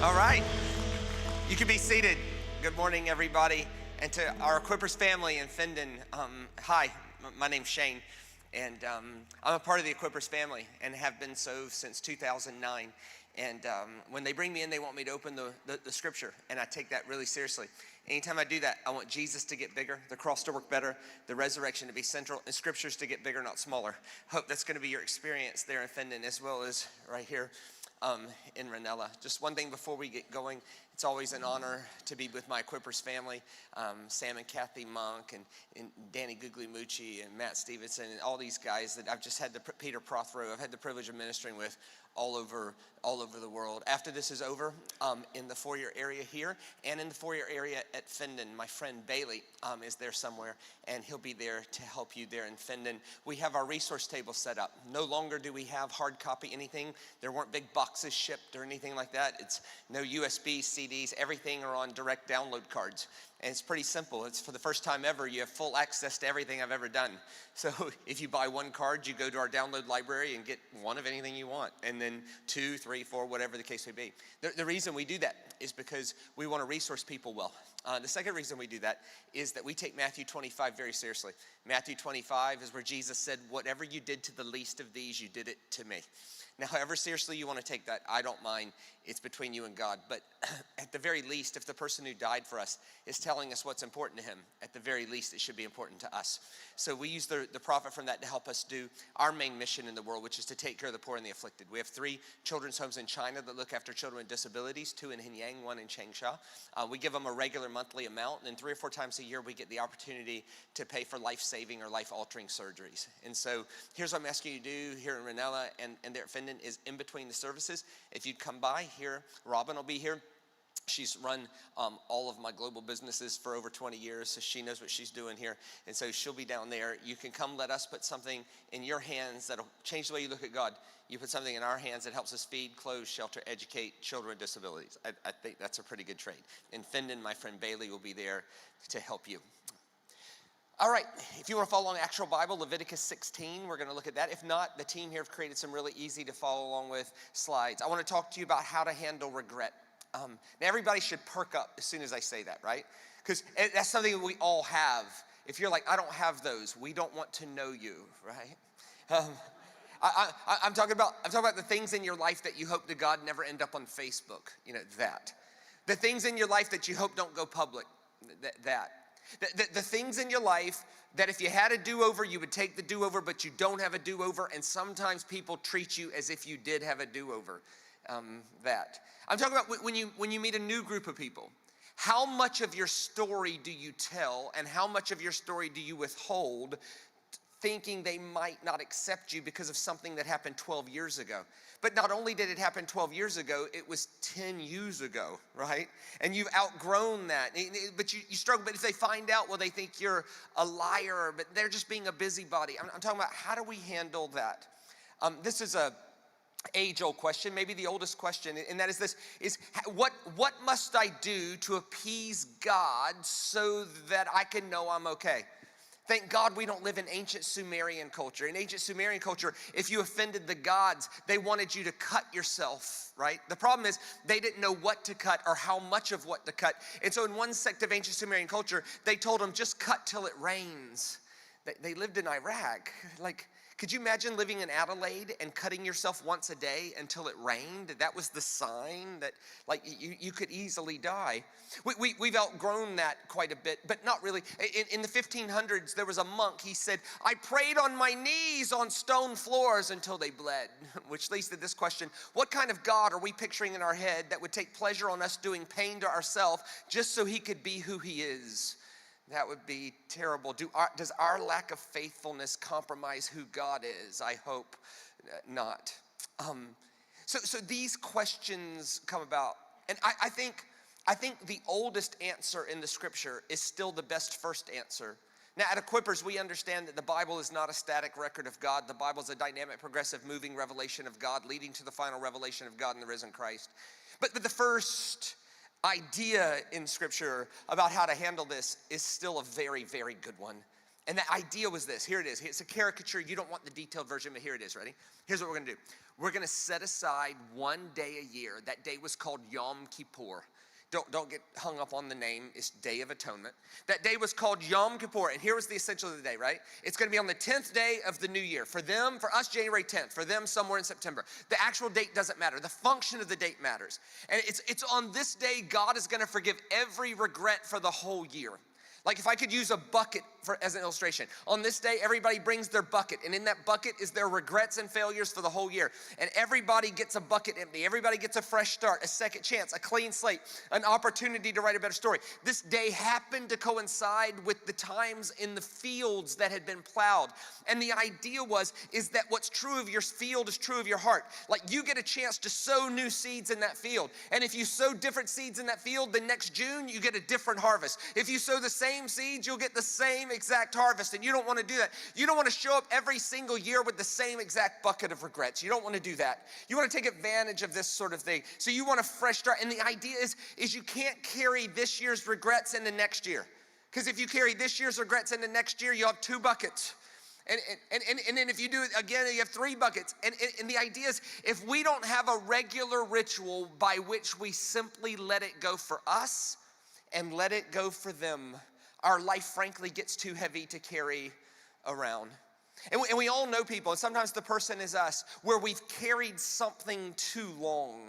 All right, you can be seated. Good morning, everybody, and to our Equippers family in Findon. Hi, my name's Shane, and I'm a part of the Equippers family and have been so since 2009. And when they bring me in, they want me to open the scripture, and I take that really seriously. Anytime I do that, I want Jesus to get bigger, the cross to work better, the resurrection to be central, and scriptures to get bigger, not smaller. Hope that's going to be your experience there in Findon as well as right here in Ranella. Just one thing before we get going, it's always an honor to be with my Equippers family, Sam and Kathy Monk and Danny Guglielmucci and Matt Stevenson and all these guys that I've just had Peter Prothero, I've had the privilege of ministering with all over the world. After this is over, in the foyer area here and in the foyer area at Findon, my friend Bailey is there somewhere, and he'll be there to help you there in Findon. We have our resource table set up. No longer do we have hard copy anything. There weren't big boxes shipped or anything like that. It's no USB, CDs, everything are on direct download cards. And it's pretty simple. It's for the first time ever, you have full access to everything I've ever done. So if you buy one card, you go to our download library and get one of anything you want, and then 2, 3, 4, whatever the case may be. The reason we do that is because we want to resource people well. The second reason we do that is that we take Matthew 25 very seriously. Matthew 25 is where Jesus said, whatever you did to the least of these, you did it to me. Now, however seriously you want to take that, I don't mind. It's between you and God. But at the very least, if the person who died for us is telling us what's important to him, at the very least, it should be important to us. So we use the profit from that to help us do our main mission in the world, which is to take care of the poor and the afflicted. We have 3 children's homes in China that look after children with disabilities, 2 in Hinyang, 1 in Changsha. We give them a regular monthly amount, and then 3 or 4 times a year, we get the opportunity to pay for life-saving or life-altering surgeries. And so here's what I'm asking you to do here in Ranella and there at Findon is in between the services. If you'd come by here, Robin will be here. She's run all of my global businesses for over 20 years, so she knows what she's doing here. And so she'll be down there. You can come let us put something in your hands that'll change the way you look at God. You put something in our hands that helps us feed, clothe, shelter, educate children with disabilities. I think that's a pretty good trade. In Findon, my friend Bailey will be there to help you. All right, if you want to follow along actual Bible, Leviticus 16, we're going to look at that. If not, the team here have created some really easy to follow along with slides. I want to talk to you about how to handle regret. Now, everybody should perk up as soon as I say that, right? Because that's something that we all have. If you're like, I don't have those, we don't want to know you, right? I'm talking about the things in your life that you hope to God never end up on Facebook, that. The things in your life that you hope don't go public, that. The things in your life that if you had a do-over, you would take the do-over, but you don't have a do-over, and sometimes people treat you as if you did have a do-over, that. I'm talking about when you meet a new group of people. How much of your story do you tell, and how much of your story do you withhold, thinking they might not accept you because of something that happened 12 years ago? But not only did it happen 12 years ago, it was 10 years ago, right? And you've outgrown that, but you struggle. But if they find out, well, they think you're a liar, but they're just being a busybody. I'm talking about how do we handle that? This is a age-old question, maybe the oldest question, and that is this, what must I do to appease God so that I can know I'm okay? Thank God we don't live in ancient Sumerian culture. In ancient Sumerian culture, if you offended the gods, they wanted you to cut yourself, right? The problem is they didn't know what to cut or how much of what to cut. And so in one sect of ancient Sumerian culture, they told them, just cut till it rains. They lived in Iraq. Could you imagine living in Adelaide and cutting yourself once a day until it rained? That was the sign that you could easily die. We've outgrown that quite a bit, but not really. In the 1500s, there was a monk. He said, I prayed on my knees on stone floors until they bled, which leads to this question. What kind of God are we picturing in our head that would take pleasure on us doing pain to ourselves just so he could be who he is? That would be terrible. Does our lack of faithfulness compromise who God is? I hope not. So these questions come about, and I think the oldest answer in the scripture is still the best first answer. Now, at Equippers, we understand that the Bible is not a static record of God. The Bible is a dynamic, progressive, moving revelation of God, leading to the final revelation of God in the risen Christ. But the first idea in scripture about how to handle this is still a very, very good one. And the idea was this. Here it is. It's a caricature. You don't want the detailed version, but here it is. Ready? Here's what we're going to do. We're going to set aside one day a year. That day was called Yom Kippur. Don't get hung up on the name. It's Day of Atonement. That day was called Yom Kippur. And here was the essential of the day, right? It's going to be on the 10th day of the new year. For them, for us, January 10th. For them, somewhere in September. The actual date doesn't matter. The function of the date matters. And it's on this day God is going to forgive every regret for the whole year. Like if I could use a bucket as an illustration. On this day, everybody brings their bucket, and in that bucket is their regrets and failures for the whole year. And everybody gets a bucket empty. Everybody gets a fresh start, a second chance, a clean slate, an opportunity to write a better story. This day happened to coincide with the times in the fields that had been plowed. And the idea is that what's true of your field is true of your heart. Like you get a chance to sow new seeds in that field. And if you sow different seeds in that field, the next June, you get a different harvest. If you sow the same seeds, you'll get the same exact harvest, and you don't want to do that. You don't want to show up every single year with the same exact bucket of regrets. You don't want to do that. You want to take advantage of this sort of thing. So you want a fresh start, and the idea is you can't carry this year's regrets into next year. Because if you carry this year's regrets into next year, you'll have 2 buckets. And then if you do it again, you have 3 buckets. And the idea is if we don't have a regular ritual by which we simply let it go for us and let it go for them, our life, frankly, gets too heavy to carry around. And we all know people, and sometimes the person is us, where we've carried something too long.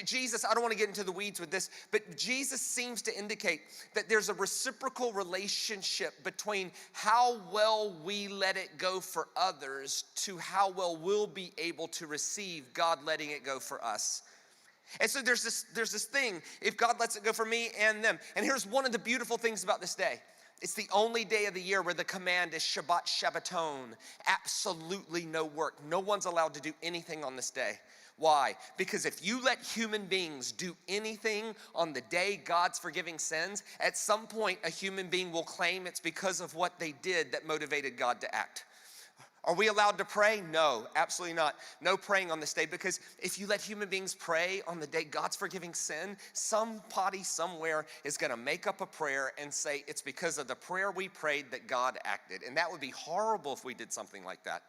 Jesus, I don't want to get into the weeds with this, but Jesus seems to indicate that there's a reciprocal relationship between how well we let it go for others to how well we'll be able to receive God letting it go for us. And so there's this thing, if God lets it go for me and them. And here's one of the beautiful things about this day. It's the only day of the year where the command is Shabbat Shabbaton, absolutely no work. No one's allowed to do anything on this day. Why? Because if you let human beings do anything on the day God's forgiving sins, at some point a human being will claim it's because of what they did that motivated God to act. Are we allowed to pray? No, absolutely not. No praying on this day, because if you let human beings pray on the day God's forgiving sin, somebody somewhere is going to make up a prayer and say it's because of the prayer we prayed that God acted. And that would be horrible if we did something like that.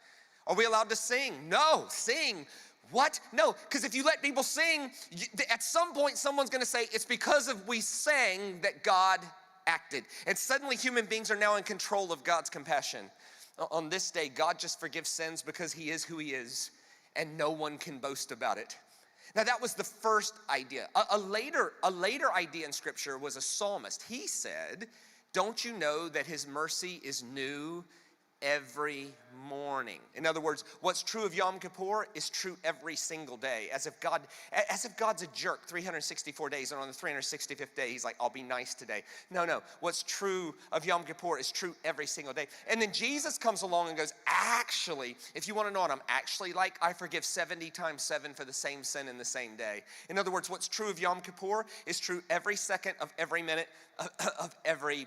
Are we allowed to sing? No, sing. What? No, because if you let people sing, at some point someone's going to say it's because of we sang that God acted. And suddenly human beings are now in control of God's compassion. On this day, God just forgives sins because he is who he is, and no one can boast about it. Now, that was the first idea. A later idea in Scripture was a psalmist. He said, don't you know that his mercy is new every morning? In other words, what's true of Yom Kippur is true every single day. As if God's a jerk 364 days, and on the 365th day, he's like, I'll be nice today. No. What's true of Yom Kippur is true every single day. And then Jesus comes along and goes, actually, if you want to know what I'm actually like, I forgive 70 times 7 for the same sin in the same day. In other words, what's true of Yom Kippur is true every second of every minute of every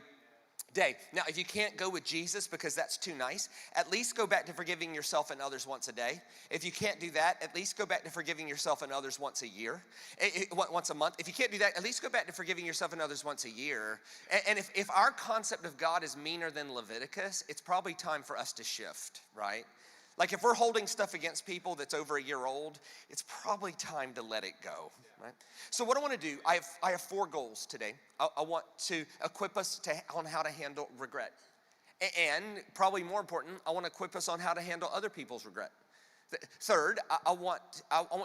day. Now, if you can't go with Jesus because that's too nice, at least go back to forgiving yourself and others once a day. If you can't do that, at least go back to forgiving yourself and others once a year, once a month. If you can't do that, at least go back to forgiving yourself and others once a year. And if our concept of God is meaner than Leviticus, it's probably time for us to shift, right? Like if we're holding stuff against people that's over a year old, it's probably time to let it go, right? So what I want to do, I have 4 goals today. I want to equip us on how to handle regret. And probably more important, I want to equip us on how to handle other people's regret. Third, I want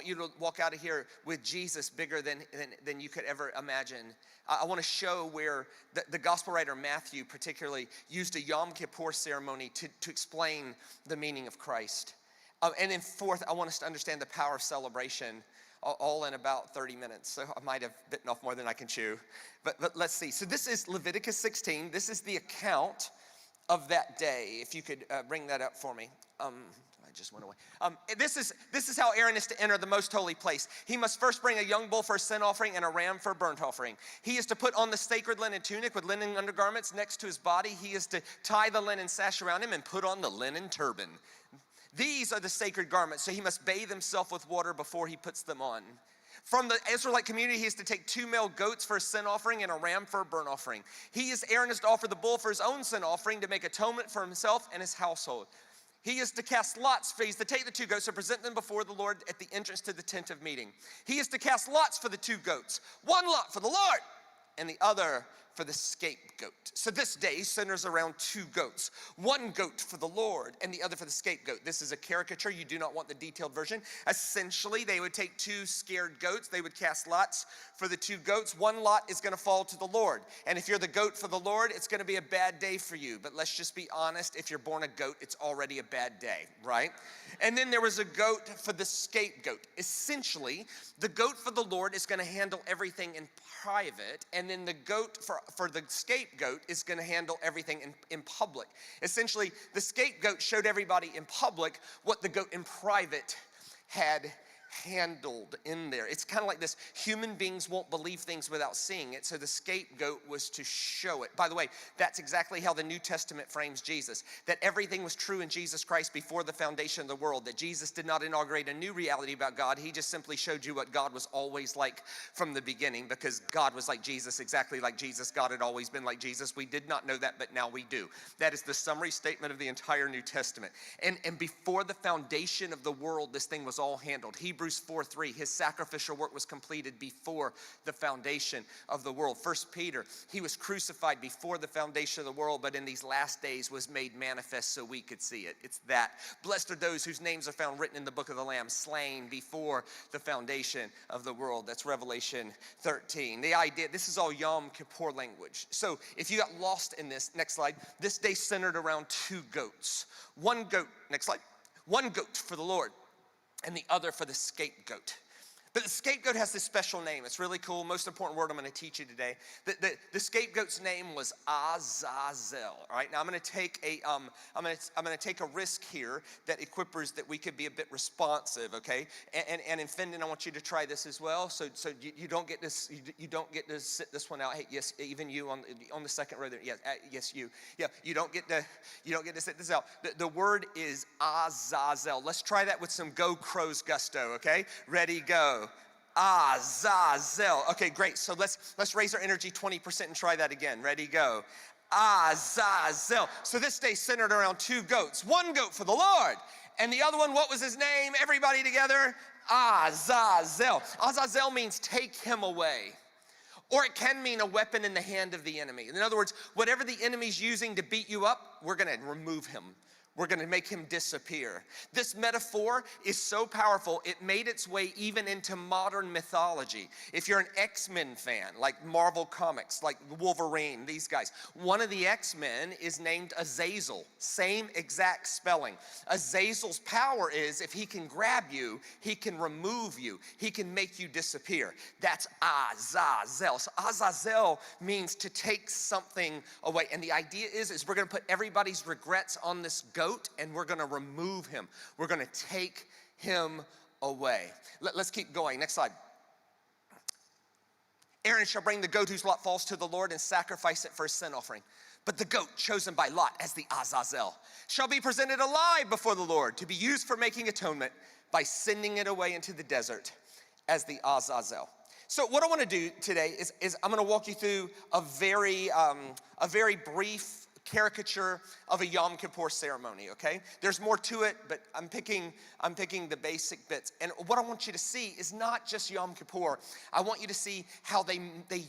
you to walk out of here with Jesus bigger than you could ever imagine. I want to show where the gospel writer Matthew particularly used a Yom Kippur ceremony to explain the meaning of Christ. And then fourth, I want us to understand the power of celebration, all in about 30 minutes. So I might have bitten off more than I can chew. But let's see. So this is Leviticus 16. This is the account of that day. If you could bring that up for me. I just went away. This is how Aaron is to enter the most holy place. He must first bring a young bull for a sin offering and a ram for a burnt offering. He is to put on the sacred linen tunic with linen undergarments next to his body. He is to tie the linen sash around him and put on the linen turban. These are the sacred garments, so he must bathe himself with water before he puts them on. From the Israelite community, he is to take 2 male goats for a sin offering and a ram for a burnt offering. Aaron is to offer the bull for his own sin offering to make atonement for himself and his household. He is to cast lots, he is to take the 2 goats and present them before the Lord at the entrance to the tent of meeting. He is to cast lots for the 2 goats, one lot for the Lord and the other for the scapegoat. So this day centers around 2 goats, 1 goat for the Lord and the other for the scapegoat. This is a caricature. You do not want the detailed version. Essentially, they would take 2 scared goats. They would cast lots for the 2 goats. 1 lot is going to fall to the Lord. And if you're the goat for the Lord, it's going to be a bad day for you. But let's just be honest. If you're born a goat, it's already a bad day, right? And then there was a goat for the scapegoat. Essentially, the goat for the Lord is going to handle everything in private, and then the goat for the scapegoat is going to handle everything in public. Essentially, the scapegoat showed everybody in public what the goat in private had handled in there. It's kind of like this: human beings won't believe things without seeing it, so the scapegoat was to show it. By the way, that's exactly how the New Testament frames Jesus, that everything was true in Jesus Christ before the foundation of the world, that Jesus did not inaugurate a new reality about God. He just simply showed you what God was always like from the beginning, because God was like Jesus, exactly like Jesus. God had always been like Jesus. We did not know that, but now we do. That is the summary statement of the entire New Testament. And before the foundation of the world, this thing was all handled. Hebrews 4:3, his sacrificial work was completed before the foundation of the world. 1 Peter, he was crucified before the foundation of the world, but in these last days was made manifest so we could see it. It's that. Blessed are those whose names are found written in the book of the Lamb, slain before the foundation of the world. That's Revelation 13. The idea, this is all Yom Kippur language. So if you got lost in this, next slide, this day centered around 2 goats. 1 goat, next slide, 1 goat for the Lord and the other for the scapegoat. But the scapegoat has this special name. It's really cool. Most important word I'm going to teach you today. The scapegoat's name was Azazel. All right. Now I'm going to take a take a risk here that equippers that we could be a bit responsive. Okay. And in Findon, I want you to try this as well. So you don't get this. You don't get to sit this one out. Hey, yes, even you on the second row there. Yes, yes, you. Yeah, you don't get to sit this out. The word is Azazel. Let's try that with some Go Crows gusto. Okay. Ready, go. Azazel. Okay, great. So let's raise our energy 20% and try that again. Ready, go. Azazel. So this day centered around 2 goats. 1 goat for the Lord, and the other one, what was his name? Everybody together. Azazel. Azazel means take him away. Or it can mean a weapon in the hand of the enemy. In other words, whatever the enemy's using to beat you up, we're going to remove him. We're going to make him disappear. This metaphor is so powerful, it made its way even into modern mythology. If you're an X-Men fan, like Marvel Comics, like Wolverine, these guys, one of the X-Men is named Azazel. Same exact spelling. Azazel's power is if he can grab you, he can remove you. He can make you disappear. That's Azazel. So Azazel means to take something away. And the idea is we're going to put everybody's regrets on this goat, and we're going to remove him. We're going to take him away. Let's keep going. Next slide. Aaron shall bring the goat whose lot falls to the Lord and sacrifice it for a sin offering. But the goat chosen by Lot as the Azazel shall be presented alive before the Lord to be used for making atonement by sending it away into the desert as the Azazel. So what I want to do today is I'm going to walk you through a very brief caricature of a Yom Kippur ceremony, okay? There's more to it, but I'm picking the basic bits. And what I want you to see is not just Yom Kippur. I want you to see how they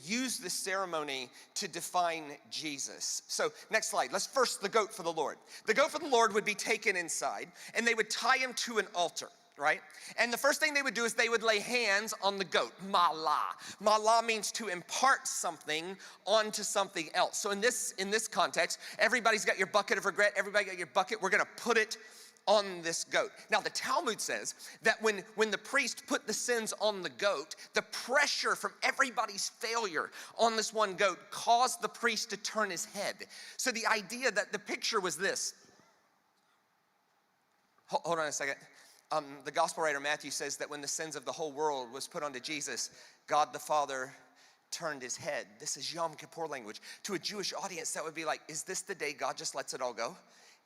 use this ceremony to define Jesus. So next slide. Let's first the goat for the Lord. The goat for the Lord would be taken inside, and they would tie him to an altar. Right? And the first thing they would do is they would lay hands on the goat, malah. Malah means to impart something onto something else. So in this context, everybody's got your bucket of regret, everybody got your bucket, we're gonna put it on this goat. Now the Talmud says that when the priest put the sins on the goat, the pressure from everybody's failure on this one goat caused the priest to turn his head. So the idea that the picture was this. Hold on a second. The gospel writer Matthew says that when the sins of the whole world was put onto Jesus, God the Father turned his head. This is Yom Kippur language. To a Jewish audience, that would be like, is this the day God just lets it all go?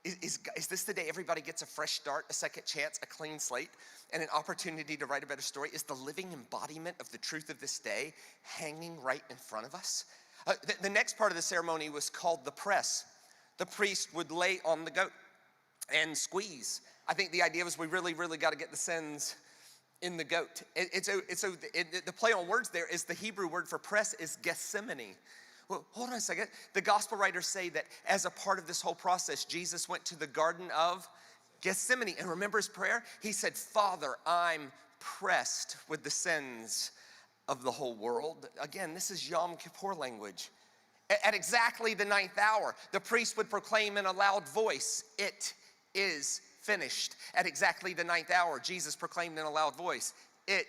Is this the day everybody gets a fresh start, a second chance, a clean slate, and an opportunity to write a better story? Is the living embodiment of the truth of this day hanging right in front of us? The next part of the ceremony was called the press. The priest would lay on the goat and squeeze. I think the idea was we really, really got to get the sins in the goat. The play on words there is the Hebrew word for press is Gethsemane. Well, hold on a second. The gospel writers say that as a part of this whole process, Jesus went to the Garden of Gethsemane. And remember his prayer? He said, Father, I'm pressed with the sins of the whole world. Again, this is Yom Kippur language. At exactly the 9th hour, the priest would proclaim in a loud voice, it is finished. At exactly the 9th hour, Jesus proclaimed in a loud voice, it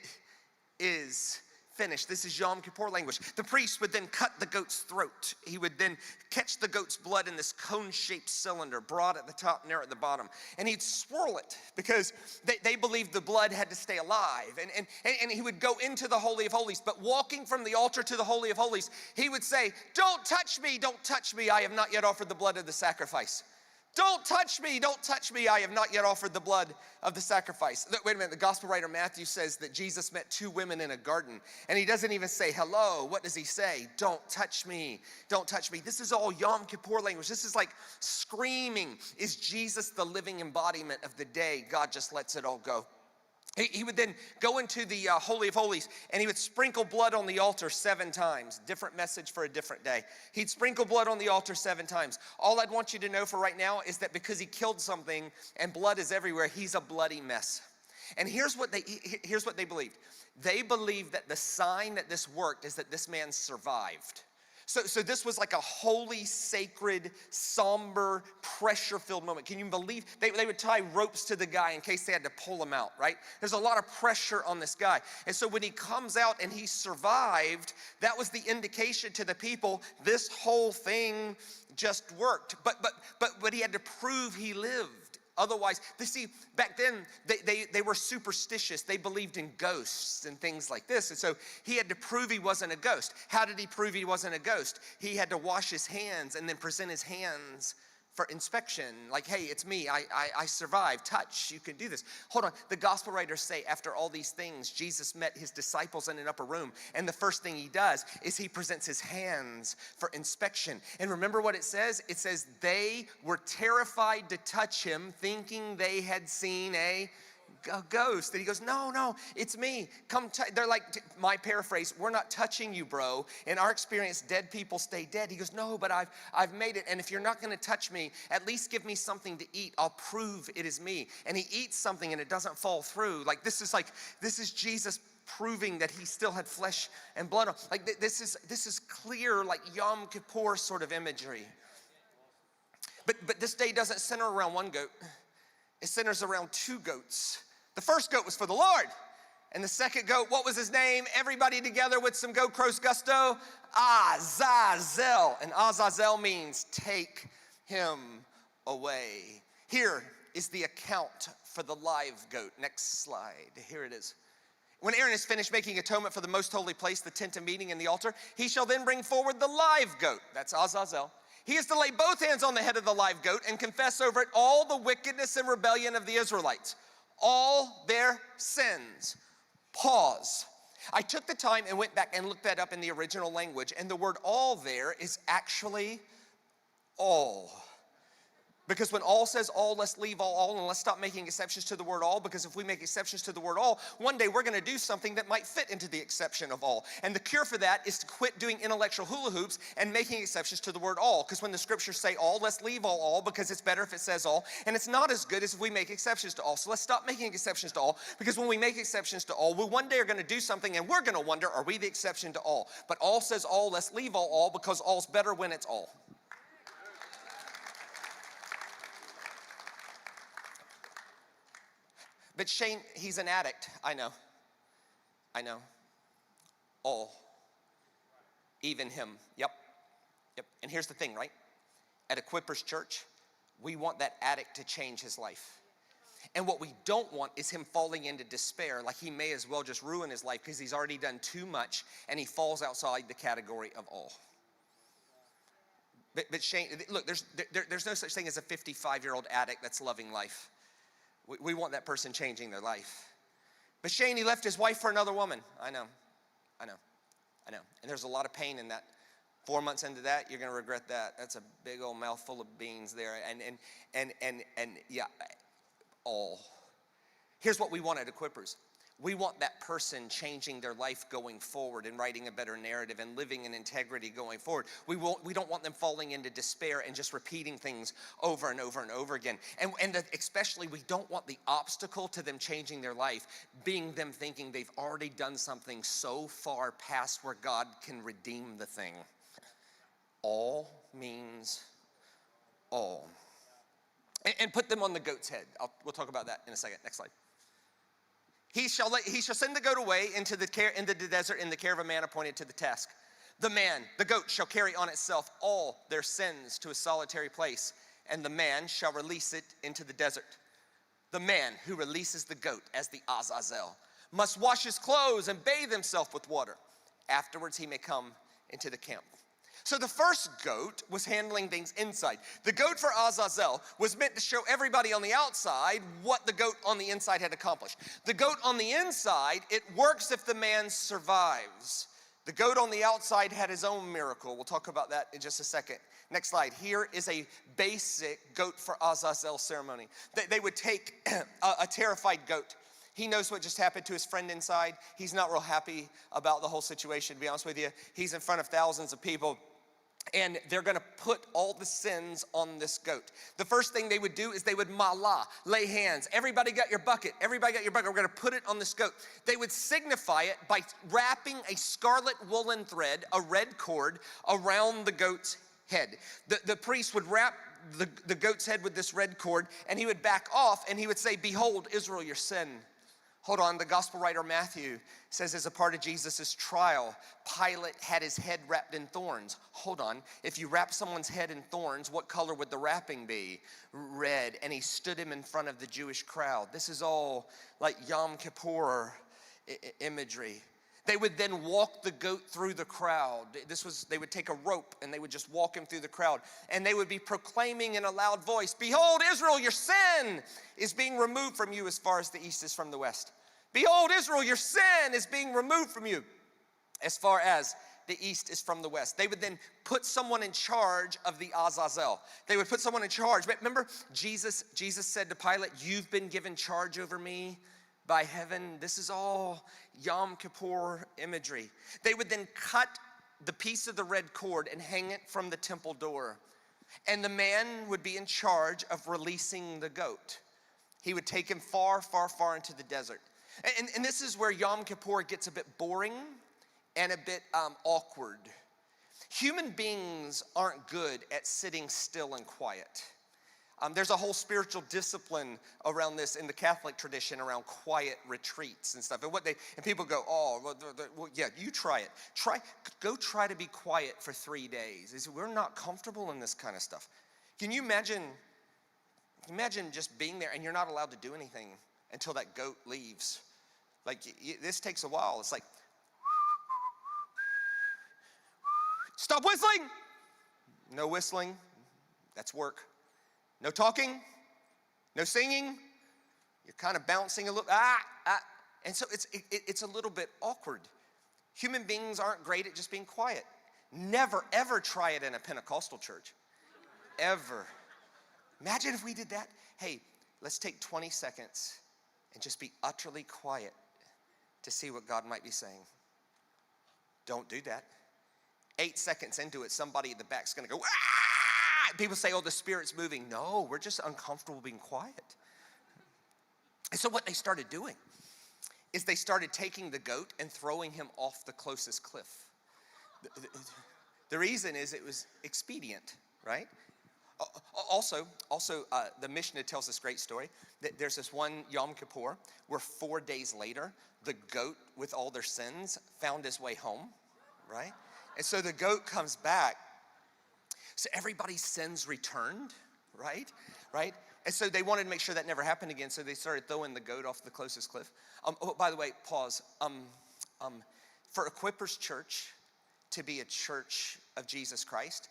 is finished. This is Yom Kippur language. The priest would then cut the goat's throat. He would then catch the goat's blood in this cone-shaped cylinder, broad at the top, narrow at the bottom. And he'd swirl it because they believed the blood had to stay alive. And he would go into the Holy of Holies. But walking from the altar to the Holy of Holies, he would say, don't touch me, don't touch me. I have not yet offered the blood of the sacrifice. Don't touch me, don't touch me. I have not yet offered the blood of the sacrifice. Wait a minute, the gospel writer Matthew says that Jesus met 2 women in a garden, and he doesn't even say hello. What does he say? Don't touch me, don't touch me. This is all Yom Kippur language. This is like screaming, is Jesus the living embodiment of the day God just lets it all go? He would then go into the Holy of Holies, and he would sprinkle blood on the altar 7 times. Different message for a different day. He'd sprinkle blood on the altar 7 times. All I'd want you to know for right now is that because he killed something and blood is everywhere, he's a bloody mess. And here's what they believed. They believed that the sign that this worked is that this man survived. So this was like a holy, sacred, somber, pressure-filled moment. Can you believe? They would tie ropes to the guy in case they had to pull him out, right? There's a lot of pressure on this guy. And so when he comes out and he survived, that was the indication to the people, this whole thing just worked. But he had to prove he lived. Otherwise, see, back then, they were superstitious. They believed in ghosts and things like this. And so he had to prove he wasn't a ghost. How did he prove he wasn't a ghost? He had to wash his hands and then present his hands for inspection. Like, hey, it's me. I survived. Touch. You can do this. Hold on. The gospel writers say after all these things, Jesus met his disciples in an upper room. And the first thing he does is he presents his hands for inspection. And remember what it says? It says they were terrified to touch him, thinking they had seen a ghost. And he goes, no, it's me. Come, they're like, my paraphrase, we're not touching you, bro. In our experience, dead people stay dead. He goes, no, but I've made it. And if you're not going to touch me, at least give me something to eat. I'll prove it is me. And he eats something and it doesn't fall through. This is Jesus proving that he still had flesh and blood. Like this is clear, like Yom Kippur sort of imagery. But this day doesn't center around one goat. It centers around 2 goats. The first goat was for the Lord. And the second goat, what was his name? Everybody together with some Go Crows gusto. Azazel. And Azazel means take him away. Here is the account for the live goat. Next slide. Here it is. When Aaron is finished making atonement for the most holy place, the tent of meeting and the altar, he shall then bring forward the live goat. That's Azazel. He is to lay both hands on the head of the live goat and confess over it all the wickedness and rebellion of the Israelites, all their sins. Pause. I took the time and went back and looked that up in the original language, and the word all there is actually all. Because when all says all, let's leave all, and let's stop making exceptions to the word all, because if we make exceptions to the word all, one day we're gonna do something that might fit into the exception of all. And the cure for that is to quit doing intellectual hula hoops and making exceptions to the word all. Because when the scriptures say all, let's leave all, because it's better if it says all, and it's not as good as if we make exceptions to all. So let's stop making exceptions to all, because when we make exceptions to all, we one day are gonna do something and we're gonna wonder, are we the exception to all? But all says all, let's leave all, because all's better when it's all. But Shane, he's an addict. I know. All. Even him. Yep. And here's the thing, right? At Equippers Church, we want that addict to change his life. And what we don't want is him falling into despair, like he may as well just ruin his life because he's already done too much and he falls outside the category of all. But Shane, look, there's no such thing as a 55-year-old addict that's loving life. We want that person changing their life. But Shane, he left his wife for another woman. I know. And there's a lot of pain in that. 4 months into that, you're gonna regret that. That's a big old mouthful of beans there. And yeah, all. Here's what we want at Equippers. We want that person changing their life going forward and writing a better narrative and living in integrity going forward. We don't want them falling into despair and just repeating things over and over and over again. And especially, we don't want the obstacle to them changing their life being them thinking they've already done something so far past where God can redeem the thing. All means all. And put them on the goat's head. We'll talk about that in a second. Next slide. He shall send the goat away into the desert in the care of a man appointed to the task. The goat shall carry on itself all their sins to a solitary place, and the man shall release it into the desert. The man who releases the goat as the Azazel must wash his clothes and bathe himself with water. Afterwards he may come into the camp. So the first goat was handling things inside. The goat for Azazel was meant to show everybody on the outside what the goat on the inside had accomplished. The goat on the inside, it works if the man survives. The goat on the outside had his own miracle. We'll talk about that in just a second. Next slide. Here is a basic goat for Azazel ceremony. They would take a terrified goat. He knows what just happened to his friend inside. He's not real happy about the whole situation, to be honest with you. He's in front of thousands of people. And they're gonna put all the sins on this goat. The first thing they would do is they would malah, lay hands. Everybody got your bucket. Everybody got your bucket. We're gonna put it on this goat. They would signify it by wrapping a scarlet woolen thread, a red cord, around the goat's head. The priest would wrap the goat's head with this red cord, and he would back off, and he would say, "Behold, Israel, your sin." Hold on, the gospel writer Matthew says as a part of Jesus' trial, Pilate had his head wrapped in thorns. Hold on, if you wrap someone's head in thorns, what color would the wrapping be? Red. And he stood him in front of the Jewish crowd. This is all like Yom Kippur imagery. They would then walk the goat through the crowd. They would take a rope and they would just walk him through the crowd. And they would be proclaiming in a loud voice, "Behold, Israel, your sin is being removed from you as far as the east is from the west. Behold, Israel, your sin is being removed from you as far as the east is from the west." They would then put someone in charge of the Azazel. They would put someone in charge. But remember, Jesus said to Pilate, "You've been given charge over me by heaven." This is all Yom Kippur imagery. They would then cut the piece of the red cord and hang it from the temple door. And the man would be in charge of releasing the goat. He would take him far, far, far into the desert. And this is where Yom Kippur gets a bit boring and a bit awkward. Human beings aren't good at sitting still and quiet. There's a whole spiritual discipline around this in the Catholic tradition around quiet retreats and stuff. And people go, "Oh, well, yeah, you try it. Go try to be quiet for 3 days." We're not comfortable in this kind of stuff. Can you imagine just being there and you're not allowed to do anything until that goat leaves? Like, this takes a while. It's like, stop whistling. No whistling. That's work. No talking. No singing. You're kind of bouncing a little. And so it's a little bit awkward. Human beings aren't great at just being quiet. Never, ever try it in a Pentecostal church. Ever. Imagine if we did that. Hey, let's take 20 seconds and just be utterly quiet to see what God might be saying. Don't do that. 8 seconds into it, somebody at the back's gonna go, "Ah!" People say, "Oh, the Spirit's moving." No, we're just uncomfortable being quiet. And so what they started doing is they started taking the goat and throwing him off the closest cliff. The reason is it was expedient, right? Also, the Mishnah tells this great story that there's this one Yom Kippur where 4 days later, the goat with all their sins found his way home, right? And so the goat comes back. So everybody's sins returned, right? And so they wanted to make sure that never happened again, so they started throwing the goat off the closest cliff. Oh, by the way, pause. For Equippers Church to be a church of Jesus Christ,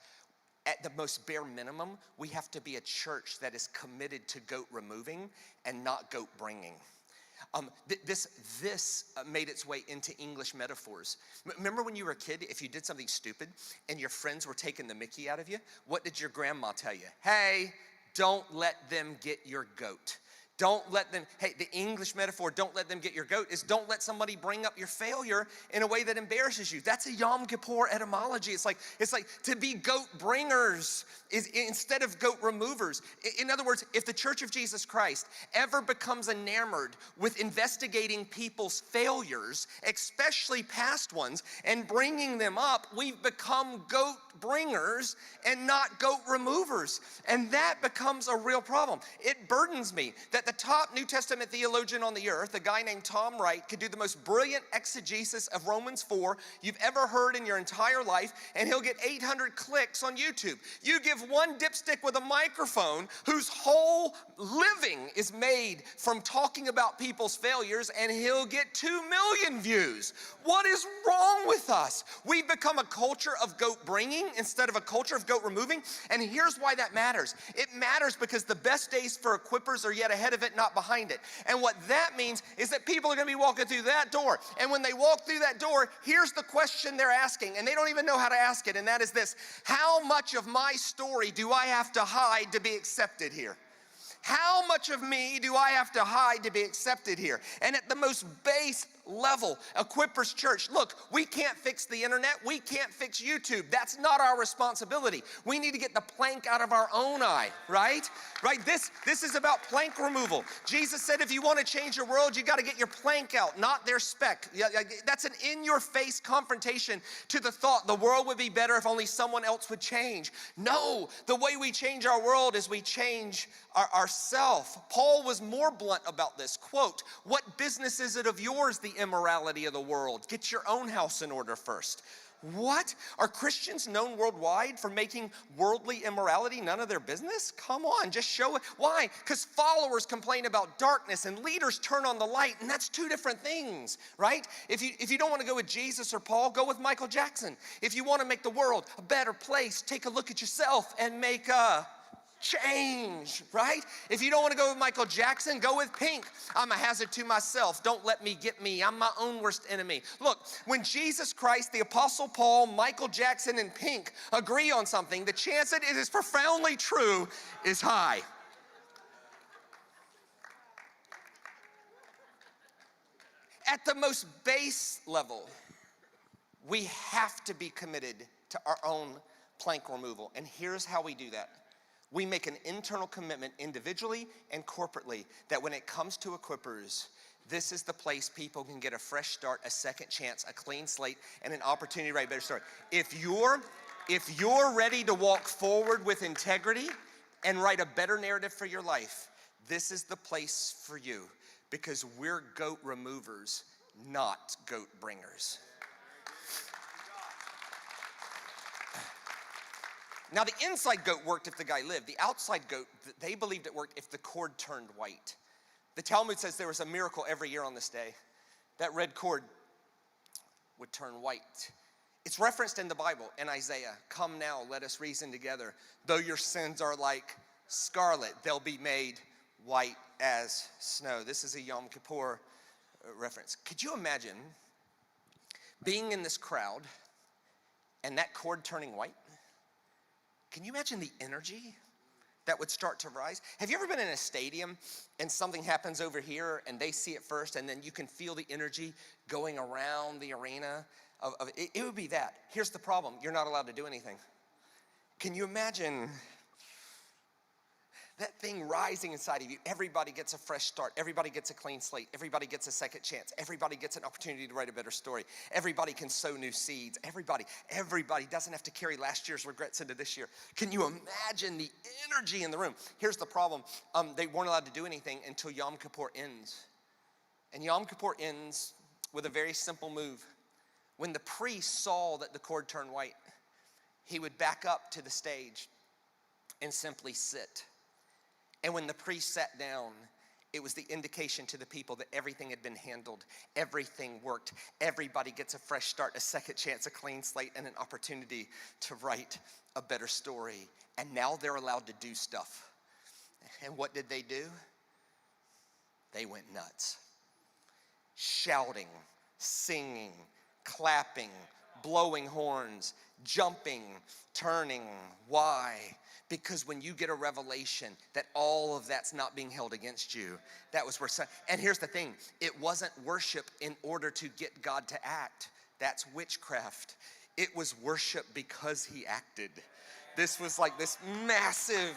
at the most bare minimum, we have to be a church that is committed to goat removing and not goat bringing. This made its way into English metaphors. Remember when you were a kid, if you did something stupid and your friends were taking the mickey out of you, what did your grandma tell you? Hey, don't let them get your goat. Don't let them, hey, the English metaphor, don't let them get your goat, is don't let somebody bring up your failure in a way that embarrasses you. That's a Yom Kippur etymology. It's like to be goat bringers is instead of goat removers. In other words, if the Church of Jesus Christ ever becomes enamored with investigating people's failures, especially past ones, and bringing them up, we've become goat bringers and not goat removers. And that becomes a real problem. It burdens me that the top New Testament theologian on the earth, a guy named Tom Wright, could do the most brilliant exegesis of Romans 4 you've ever heard in your entire life, and he'll get 800 clicks on YouTube. You give one dipstick with a microphone whose whole living is made from talking about people's failures, and he'll get 2 million views. What is wrong with us? We've become a culture of goat bringing instead of a culture of goat removing, and here's why that matters. It matters because the best days for equippers are yet ahead of it, not behind it. And what that means is that people are going to be walking through that door. And when they walk through that door, here's the question they're asking, and they don't even know how to ask it, and that is this: how much of my story do I have to hide to be accepted here? How much of me do I have to hide to be accepted here? And at the most base level, Equippers Church, look, we can't fix the internet. We can't fix YouTube. That's not our responsibility. We need to get the plank out of our own eye, right? Right? This is about plank removal. Jesus said if you want to change your world, you got to get your plank out, not their speck. That's an in-your-face confrontation to the thought the world would be better if only someone else would change. No, the way we change our world is we change ourselves. Paul was more blunt about this. Quote, "What business is it of yours, the immorality of the world? Get your own house in order first." What? Are Christians known worldwide for making worldly immorality none of their business? Come on, just show it. Why? Because followers complain about darkness and leaders turn on the light, and that's two different things, right? If you don't want to go with Jesus or Paul, go with Michael Jackson. If you want to make the world a better place, take a look at yourself and make a change, right? If you don't want to go with Michael Jackson, go with Pink. I'm a hazard to myself. Don't let me get me. I'm my own worst enemy. Look, when Jesus Christ, the Apostle Paul, Michael Jackson, and Pink agree on something, the chance that it is profoundly true is high. At the most base level, we have to be committed to our own plank removal. And here's how we do that. We make an internal commitment individually and corporately that when it comes to Equippers, this is the place people can get a fresh start, a second chance, a clean slate, and an opportunity to write a better story. If you're ready to walk forward with integrity and write a better narrative for your life, this is the place for you, because we're goat removers, not goat bringers. Now, the inside goat worked if the guy lived. The outside goat, they believed it worked if the cord turned white. The Talmud says there was a miracle every year on this day. That red cord would turn white. It's referenced in the Bible, in Isaiah. "Come now, let us reason together. Though your sins are like scarlet, they'll be made white as snow." This is a Yom Kippur reference. Could you imagine being in this crowd and that cord turning white? Can you imagine the energy that would start to rise? Have you ever been in a stadium and something happens over here and they see it first, and then you can feel the energy going around the arena? It would be that. Here's the problem. You're not allowed to do anything. Can you imagine that thing rising inside of you? Everybody gets a fresh start. Everybody gets a clean slate. Everybody gets a second chance. Everybody gets an opportunity to write a better story. Everybody can sow new seeds. Everybody doesn't have to carry last year's regrets into this year. Can you imagine the energy in the room? Here's the problem. They weren't allowed to do anything until Yom Kippur ends. And Yom Kippur ends with a very simple move. When the priest saw that the cord turned white, he would back up to the stage and simply sit. And when the priest sat down, It was the indication to the people that everything had been handled, everything worked, everybody gets a fresh start, a second chance, a clean slate, and an opportunity to write a better story. And now they're allowed to do stuff. And what did they do? They went nuts. Shouting, singing, clapping, blowing horns, jumping, turning. Why? Because when you get a revelation that all of that's not being held against you, that was where, and here's the thing, it wasn't worship in order to get God to act. That's witchcraft. It was worship because he acted. This was like this massive,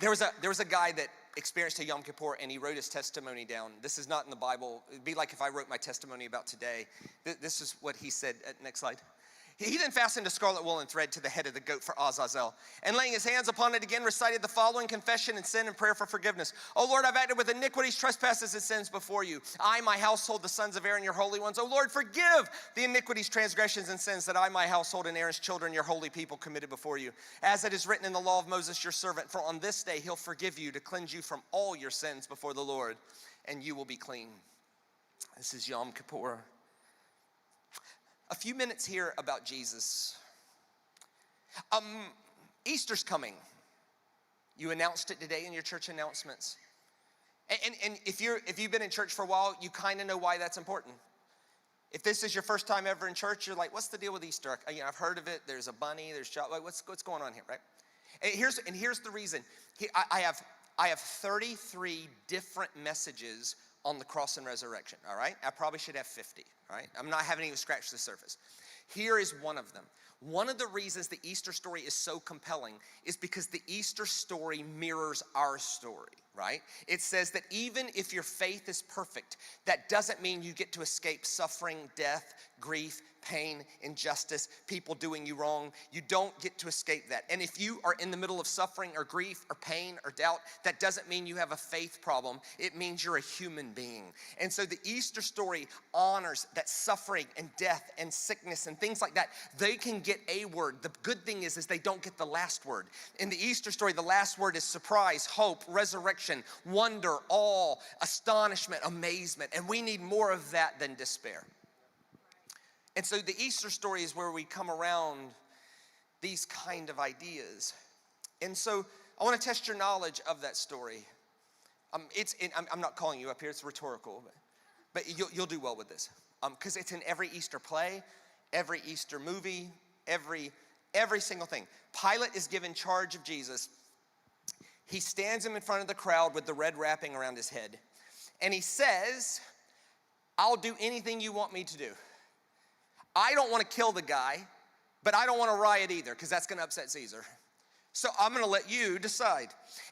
there was a guy that experienced a Yom Kippur and he wrote his testimony down. This is not in the Bible. It'd be like if I wrote my testimony about today. This is what he said. Next slide. He then fastened a scarlet woolen thread to the head of the goat for Azazel, and laying his hands upon it again, recited the following confession and sin and prayer for forgiveness. O Lord, I've acted with iniquities, trespasses, and sins before you. I, my household, the sons of Aaron, your holy ones. O Lord, forgive the iniquities, transgressions, and sins that I, my household, and Aaron's children, your holy people, committed before you. As it is written in the law of Moses, your servant, for on this day he'll forgive you to cleanse you from all your sins before the Lord, and you will be clean. This is Yom Kippur. A few minutes here about Jesus. Easter's coming. You announced it today in your church announcements. And if you've been in church for a while, you kind of know why that's important. If this is your first time ever in church, you're like, what's the deal with Easter? I've heard of it. There's a bunny. There's what's going on here, right? And here's the reason. I have 33 different messages on the cross and resurrection, all right? I probably should have 50, all right? I haven't even scratched the surface. Here is one of them. One of the reasons the Easter story is so compelling is because the Easter story mirrors our story, right? It says that even if your faith is perfect, that doesn't mean you get to escape suffering, death, grief, pain, injustice, people doing you wrong. You don't get to escape that. And if you are in the middle of suffering or grief or pain or doubt, that doesn't mean you have a faith problem. It means you're a human being. And so the Easter story honors that suffering and death and sickness and things like that, they can get a word. The good thing is they don't get the last word. In the Easter story, the last word is surprise, hope, resurrection, wonder, awe, astonishment, amazement. And we need more of that than despair. And so the Easter story is where we come around these kind of ideas. And so I want to test your knowledge of that story. I'm not calling you up here, it's rhetorical, but you'll do well with this. Because it's in every Easter play, every Easter movie, every single thing. Pilate is given charge of Jesus. He stands him in front of the crowd with the red wrapping around his head. And he says, I'll do anything you want me to do. I don't want to kill the guy, but I don't want to riot either because that's going to upset Caesar. So I'm going to let you decide.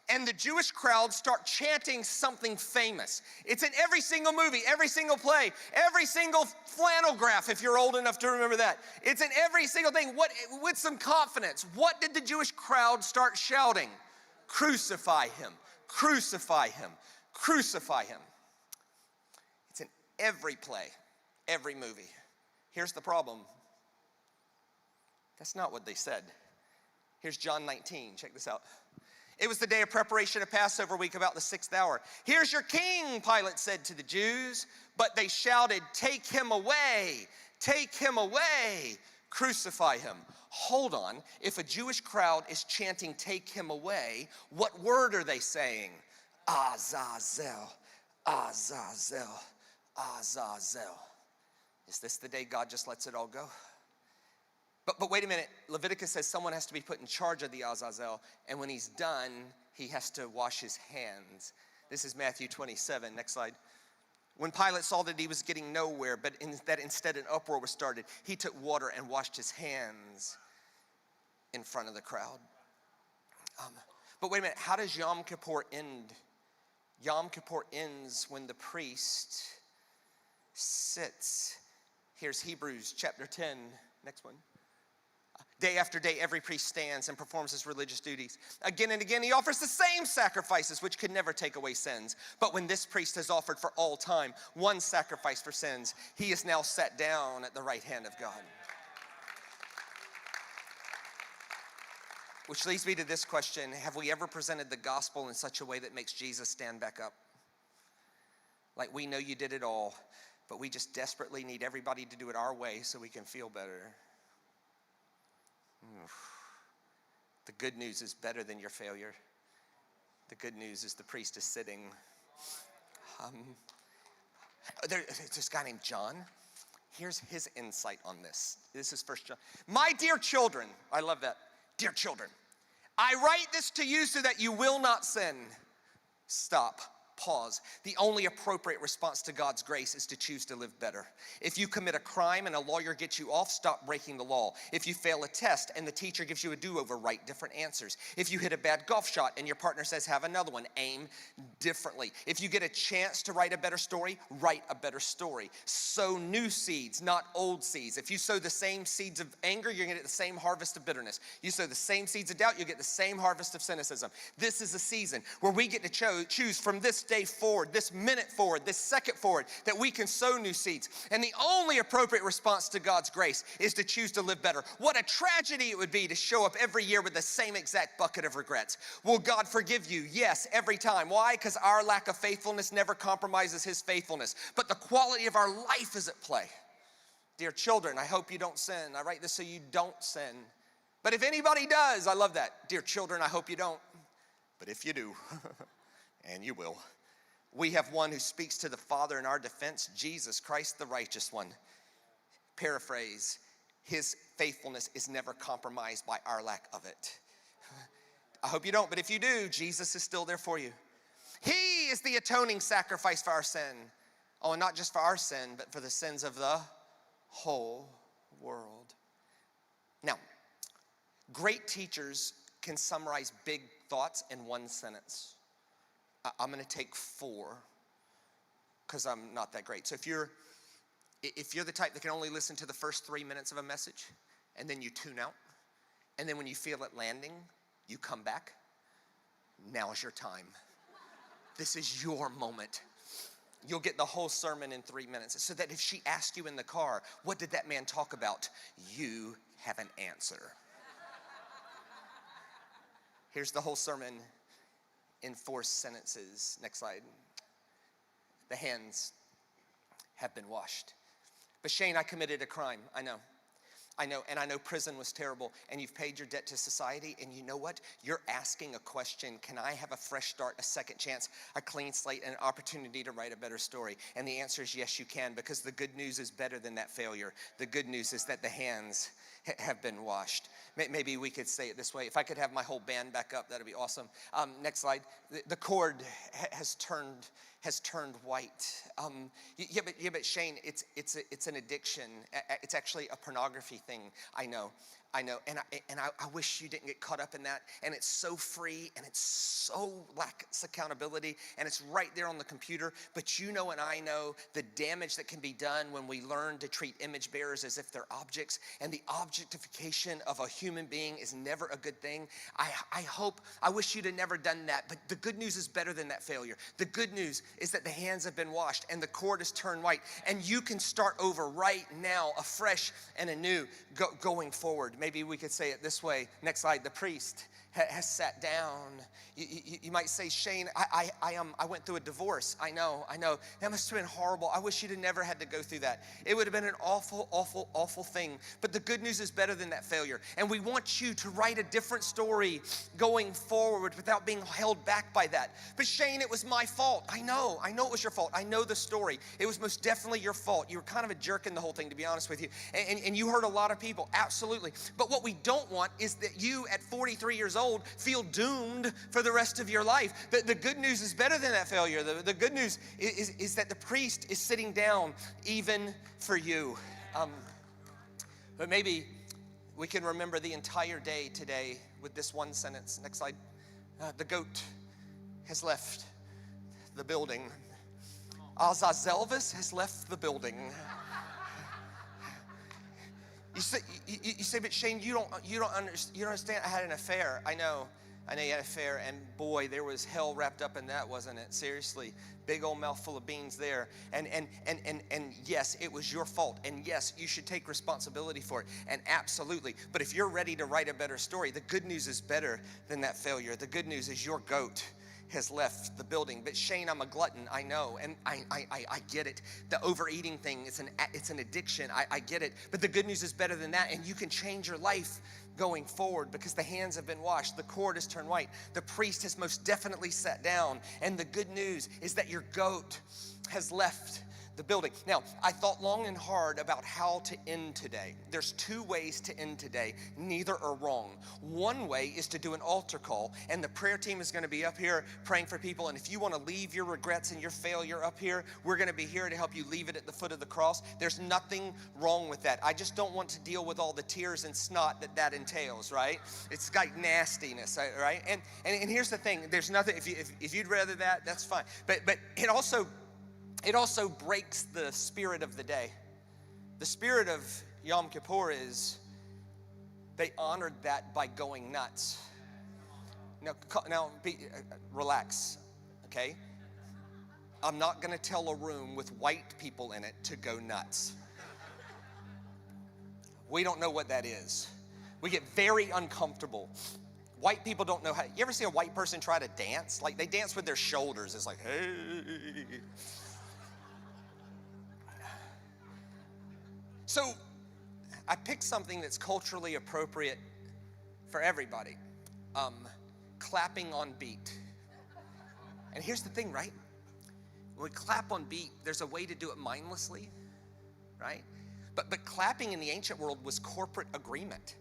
And the Jewish crowd start chanting something famous. It's in every single movie, every single play, every single flannel graph, if you're old enough to remember that. It's in every single thing. With some confidence, what did the Jewish crowd start shouting? Crucify him, crucify him, crucify him. It's in every play, every movie. Here's the problem. That's not what they said. Here's John 19. Check this out. It was the day of preparation of Passover week, about the 6th hour. Here's your king, Pilate said to the Jews. But they shouted, take him away, take him away, crucify him. Hold on. If a Jewish crowd is chanting, take him away, what word are they saying? Azazel, Azazel, Azazel. Is this the day God just lets it all go? But wait a minute. Leviticus says someone has to be put in charge of the Azazel, and when he's done, he has to wash his hands. This is Matthew 27. Next slide. When Pilate saw that he was getting nowhere, but that instead an uproar was started, he took water and washed his hands in front of the crowd. But wait a minute. How does Yom Kippur end? Yom Kippur ends when the priest sits. Here's Hebrews chapter 10, next one. Day after day, every priest stands and performs his religious duties. Again and again, he offers the same sacrifices which could never take away sins. But when this priest has offered for all time one sacrifice for sins, he is now sat down at the right hand of God. Which leads me to this question. Have we ever presented the gospel in such a way that makes Jesus stand back up? Like, we know you did it all, but we just desperately need everybody to do it our way so we can feel better. The good news is better than your failure. The good news is the priest is sitting. There's this guy named John. Here's his insight on this. This is 1 John. My dear children, I love that. Dear children, I write this to you so that you will not sin. Stop. Pause. The only appropriate response to God's grace is to choose to live better. If you commit a crime and a lawyer gets you off, stop breaking the law. If you fail a test and the teacher gives you a do-over, write different answers. If you hit a bad golf shot and your partner says, have another one, aim differently. If you get a chance to write a better story, write a better story. Sow new seeds, not old seeds. If you sow the same seeds of anger, you're gonna get the same harvest of bitterness. You sow the same seeds of doubt, you'll get the same harvest of cynicism. This is a season where we get to choose from this day forward, this minute forward, this second forward, that we can sow new seeds. And the only appropriate response to God's grace is to choose to live better. What a tragedy it would be to show up every year with the same exact bucket of regrets. Will God forgive you? Yes, every time. Why? Because our lack of faithfulness never compromises his faithfulness. But the quality of our life is at play. Dear children, I hope you don't sin. I write this so you don't sin. But if anybody does, I love that. Dear children, I hope you don't. But if you do, and you will, we have one who speaks to the Father in our defense, Jesus Christ, the righteous one. Paraphrase, his faithfulness is never compromised by our lack of it. I hope you don't, but if you do, Jesus is still there for you. He is the atoning sacrifice for our sin. Oh, and not just for our sin, but for the sins of the whole world. Now, great teachers can summarize big thoughts in one sentence. I'm gonna take 4 because I'm not that great. So if you're the type that can only listen to the first 3 minutes of a message and then you tune out, and then when you feel it landing, you come back, now is your time. This is your moment. You'll get the whole sermon in 3 minutes, so that if she asked you in the car, what did that man talk about? You have an answer. Here's the whole sermon in 4 sentences. Next slide. The hands have been washed. But Shane, I committed a crime. I know, and I know prison was terrible, and you've paid your debt to society, and you know what? You're asking a question. Can I have a fresh start, a second chance, a clean slate, and an opportunity to write a better story? And the answer is yes, you can, because the good news is better than that failure. The good news is that the hands have been washed. Maybe we could say it this way. If I could have my whole band back up, that'd be awesome. Next slide. The cord has turned white. Yeah, but Shane, it's an addiction. It's actually a pornography thing. I know, and I wish you didn't get caught up in that. And it's so free, and it's so lacks accountability, and it's right there on the computer. But you know, and I know the damage that can be done when we learn to treat image bearers as if they're objects, and the objectification of a human being is never a good thing. I wish you'd have never done that. But the good news is better than that failure. The good news is that the hands have been washed and the cord is turned white, and you can start over right now, afresh and anew, going forward. Maybe we could say it this way. Next slide. The priest has sat down. You might say, Shane, I went through a divorce. I know. That must have been horrible. I wish you'd have never had to go through that. It would have been an awful, awful, awful thing. But the good news is better than that failure. And we want you to write a different story going forward without being held back by that. But Shane, it was my fault. I know it was your fault. I know the story. It was most definitely your fault. You were kind of a jerk in the whole thing, to be honest with you. And you hurt a lot of people, absolutely. But what we don't want is that you at 43 years old feel doomed for the rest of your life. The good news is better than that failure. The good news is that the priest is sitting down even for you. But maybe we can remember the entire day today with this one sentence. Next slide. The goat has left the building. Azazelvis has left the building. You say, but Shane, you don't understand. I had an affair. I know. I know you had an affair, and boy, there was hell wrapped up in that, wasn't it? Seriously, big old mouthful of beans there. And yes, it was your fault. And yes, you should take responsibility for it. And absolutely. But if you're ready to write a better story, the good news is better than that failure. The good news is your goat has left the building. But Shane, I'm a glutton, I know, and I get it. The overeating thing, it's an addiction, I get it. But the good news is better than that, and you can change your life going forward because the hands have been washed, the cord has turned white, the priest has most definitely sat down, and the good news is that your goat has left the building. Now, I thought long and hard about how to end today. There's two ways to end today. Neither are wrong. One way is to do an altar call, and the prayer team is going to be up here praying for people. And if you want to leave your regrets and your failure up here, we're going to be here to help you leave it at the foot of the cross. There's nothing wrong with that. I just don't want to deal with all the tears and snot that entails, right? It's like nastiness, right? And here's the thing. There's nothing, if you'd rather that, that's fine. But it also breaks the spirit of the day. The spirit of Yom Kippur is they honored that by going nuts. Now relax, okay? I'm not gonna tell a room with white people in it to go nuts. We don't know what that is. We get very uncomfortable. White people don't know how. You ever see a white person try to dance? Like they dance with their shoulders. It's like, hey. So I picked something that's culturally appropriate for everybody. Clapping on beat. And here's the thing, right? When we clap on beat, there's a way to do it mindlessly, right? But clapping in the ancient world was corporate agreement.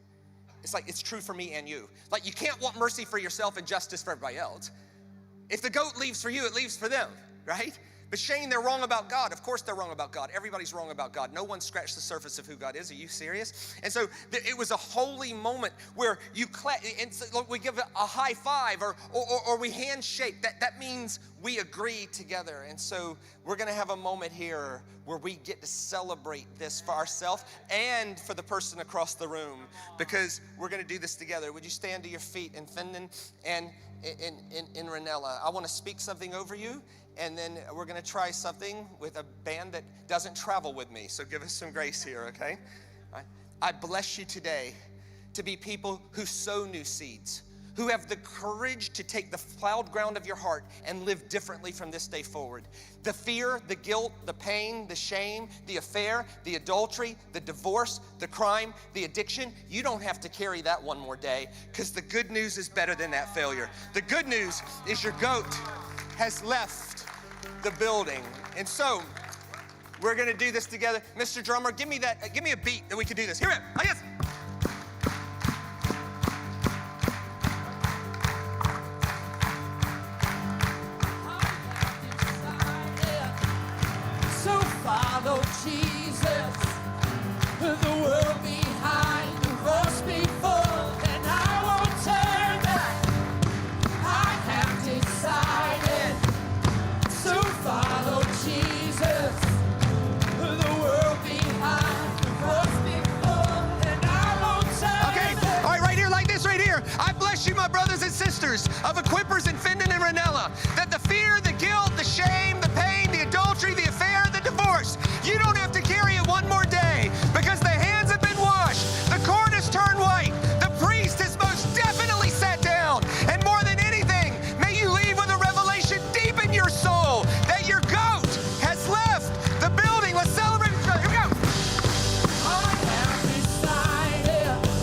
It's like, it's true for me and you. Like, you can't want mercy for yourself and justice for everybody else. If the goat leaves for you, it leaves for them, right? But Shane, they're wrong about God. Of course they're wrong about God. Everybody's wrong about God. No one scratched the surface of who God is. Are you serious? And so it was a holy moment where you clap, and so we give a high five or we handshake. That means we agree together. And so we're going to have a moment here where we get to celebrate this for ourselves and for the person across the room, because we're going to do this together. Would you stand to your feet in Findon and in Ranella? I want to speak something over you. And then we're going to try something with a band that doesn't travel with me. So give us some grace here, okay? I bless you today to be people who sow new seeds, who have the courage to take the plowed ground of your heart and live differently from this day forward. The fear, the guilt, the pain, the shame, the affair, the adultery, the divorce, the crime, the addiction, you don't have to carry that one more day, because the good news is better than that failure. The good news is your goat has left the building. And so we're gonna do this together. Mr. Drummer, give me a beat that we can do this. Here it is. Oh, yes. So follow Jesus, the world behind, the horse before, and I won't turn back. I have decided. So follow Jesus, the world behind, the horse before, and I won't turn Okay, back. all right, right here, like this right here. I bless you, my brothers and sisters of Equippers in Findon and Ranella,